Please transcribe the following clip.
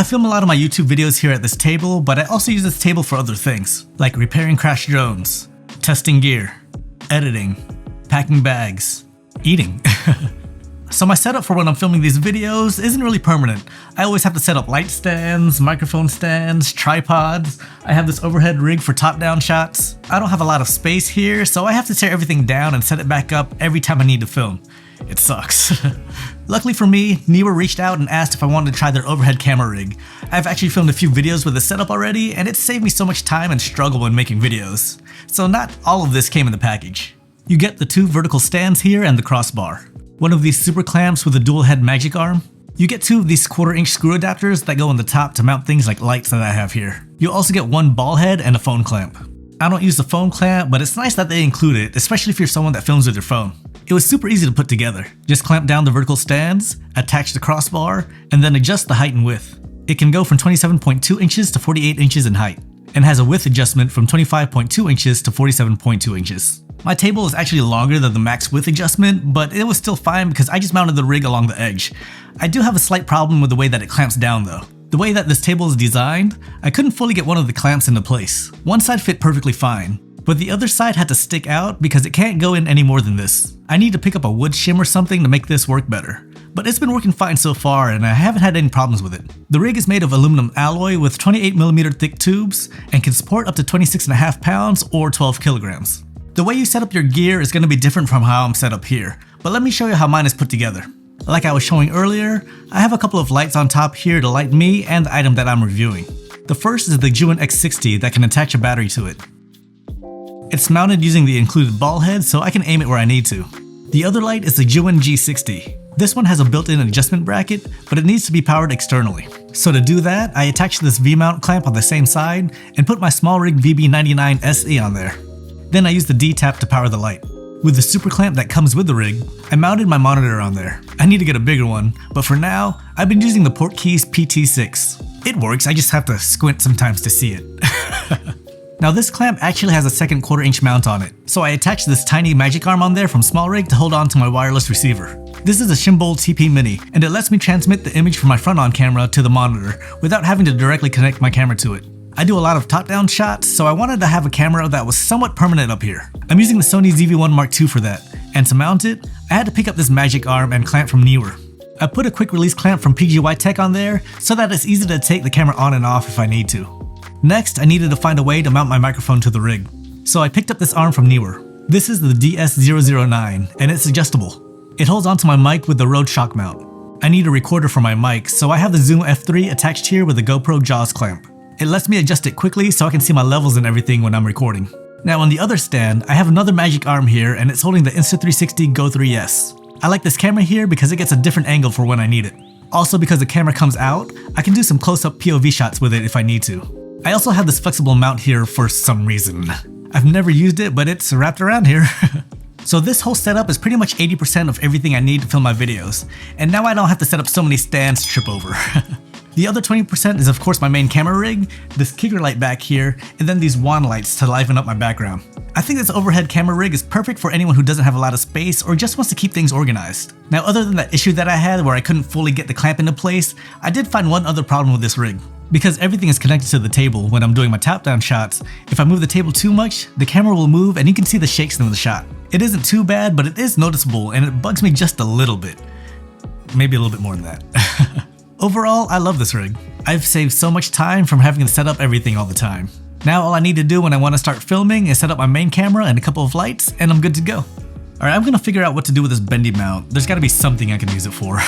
I film a lot of my YouTube videos here at this table, but I also use this table for other things, like repairing crashed drones, testing gear, editing, packing bags, eating. So my setup for when I'm filming these videos isn't really permanent. I always have to set up light stands, microphone stands, tripods. I have this overhead rig for top-down shots. I don't have a lot of space here, so I have to tear everything down and set it back up every time I need to film. It sucks. Luckily for me, Neewer reached out and asked if I wanted to try their overhead camera rig. I've actually filmed a few videos with this setup already, and it saved me so much time and struggle when making videos. So not all of this came in the package. You get the 2 vertical stands here and the crossbar. One of these super clamps with a dual head magic arm. You get 2 of these 1/4-inch screw adapters that go on the top to mount things like lights that I have here. You'll also get 1 ball head and a phone clamp. I don't use the phone clamp, but it's nice that they include it, especially if you're someone that films with your phone. It was super easy to put together. Just clamp down the vertical stands, attach the crossbar, and then adjust the height and width. It can go from 27.2 inches to 48 inches in height, and has a width adjustment from 25.2 inches to 47.2 inches. My table is actually longer than the max width adjustment, but it was still fine because I just mounted the rig along the edge. I do have a slight problem with the way that it clamps down though. The way that this table is designed, I couldn't fully get one of the clamps into place. One side fit perfectly fine, but the other side had to stick out because it can't go in any more than this. I need to pick up a wood shim or something to make this work better. But it's been working fine so far and I haven't had any problems with it. The rig is made of aluminum alloy with 28mm thick tubes and can support up to 26.5 pounds or 12 kilograms. The way you set up your gear is going to be different from how I'm set up here, but let me show you how mine is put together. Like I was showing earlier, I have a couple of lights on top here to light me and the item that I'm reviewing. The first is the Juin X60 that can attach a battery to it. It's mounted using the included ball head so I can aim it where I need to. The other light is the Juin G60. This one has a built-in adjustment bracket, but it needs to be powered externally. So to do that, I attach this V-mount clamp on the same side and put my SmallRig VB99 SE on there. Then I use the D-tap to power the light. With the super clamp that comes with the rig, I mounted my monitor on there. I need to get a bigger one, but for now, I've been using the Portkeys PT6. It works, I just have to squint sometimes to see it. Now this clamp actually has a second 1/4-inch mount on it, so I attached this tiny magic arm on there from SmallRig to hold on to my wireless receiver. This is a Shimbold TP Mini, and it lets me transmit the image from my front-on camera to the monitor without having to directly connect my camera to it. I do a lot of top-down shots, so I wanted to have a camera that was somewhat permanent up here. I'm using the Sony ZV-1 Mark II for that, and to mount it, I had to pick up this magic arm and clamp from Neewer. I put a quick release clamp from PGY Tech on there so that it's easy to take the camera on and off if I need to. Next, I needed to find a way to mount my microphone to the rig, so I picked up this arm from Neewer. This is the DS009, and it's adjustable. It holds onto my mic with the Rode shock mount. I need a recorder for my mic, so I have the Zoom F3 attached here with the GoPro JAWS clamp. It lets me adjust it quickly so I can see my levels and everything when I'm recording. Now on the other stand, I have another magic arm here and it's holding the Insta360 Go 3S. I like this camera here because it gets a different angle for when I need it. Also because the camera comes out, I can do some close-up POV shots with it if I need to. I also have this flexible mount here for some reason. I've never used it, but it's wrapped around here. So this whole setup is pretty much 80% of everything I need to film my videos. And now I don't have to set up so many stands to trip over. The other 20% is of course my main camera rig, this kicker light back here, and then these wand lights to liven up my background. I think this overhead camera rig is perfect for anyone who doesn't have a lot of space or just wants to keep things organized. Now other than that issue that I had where I couldn't fully get the clamp into place, I did find one other problem with this rig. Because everything is connected to the table when I'm doing my top-down shots, if I move the table too much, the camera will move and you can see the shakes in the shot. It isn't too bad, but it is noticeable and it bugs me just a little bit. Maybe a little bit more than that. Overall, I love this rig. I've saved so much time from having to set up everything all the time. Now all I need to do when I want to start filming is set up my main camera and a couple of lights and I'm good to go. Alright, I'm gonna figure out what to do with this bendy mount. There's gotta be something I can use it for.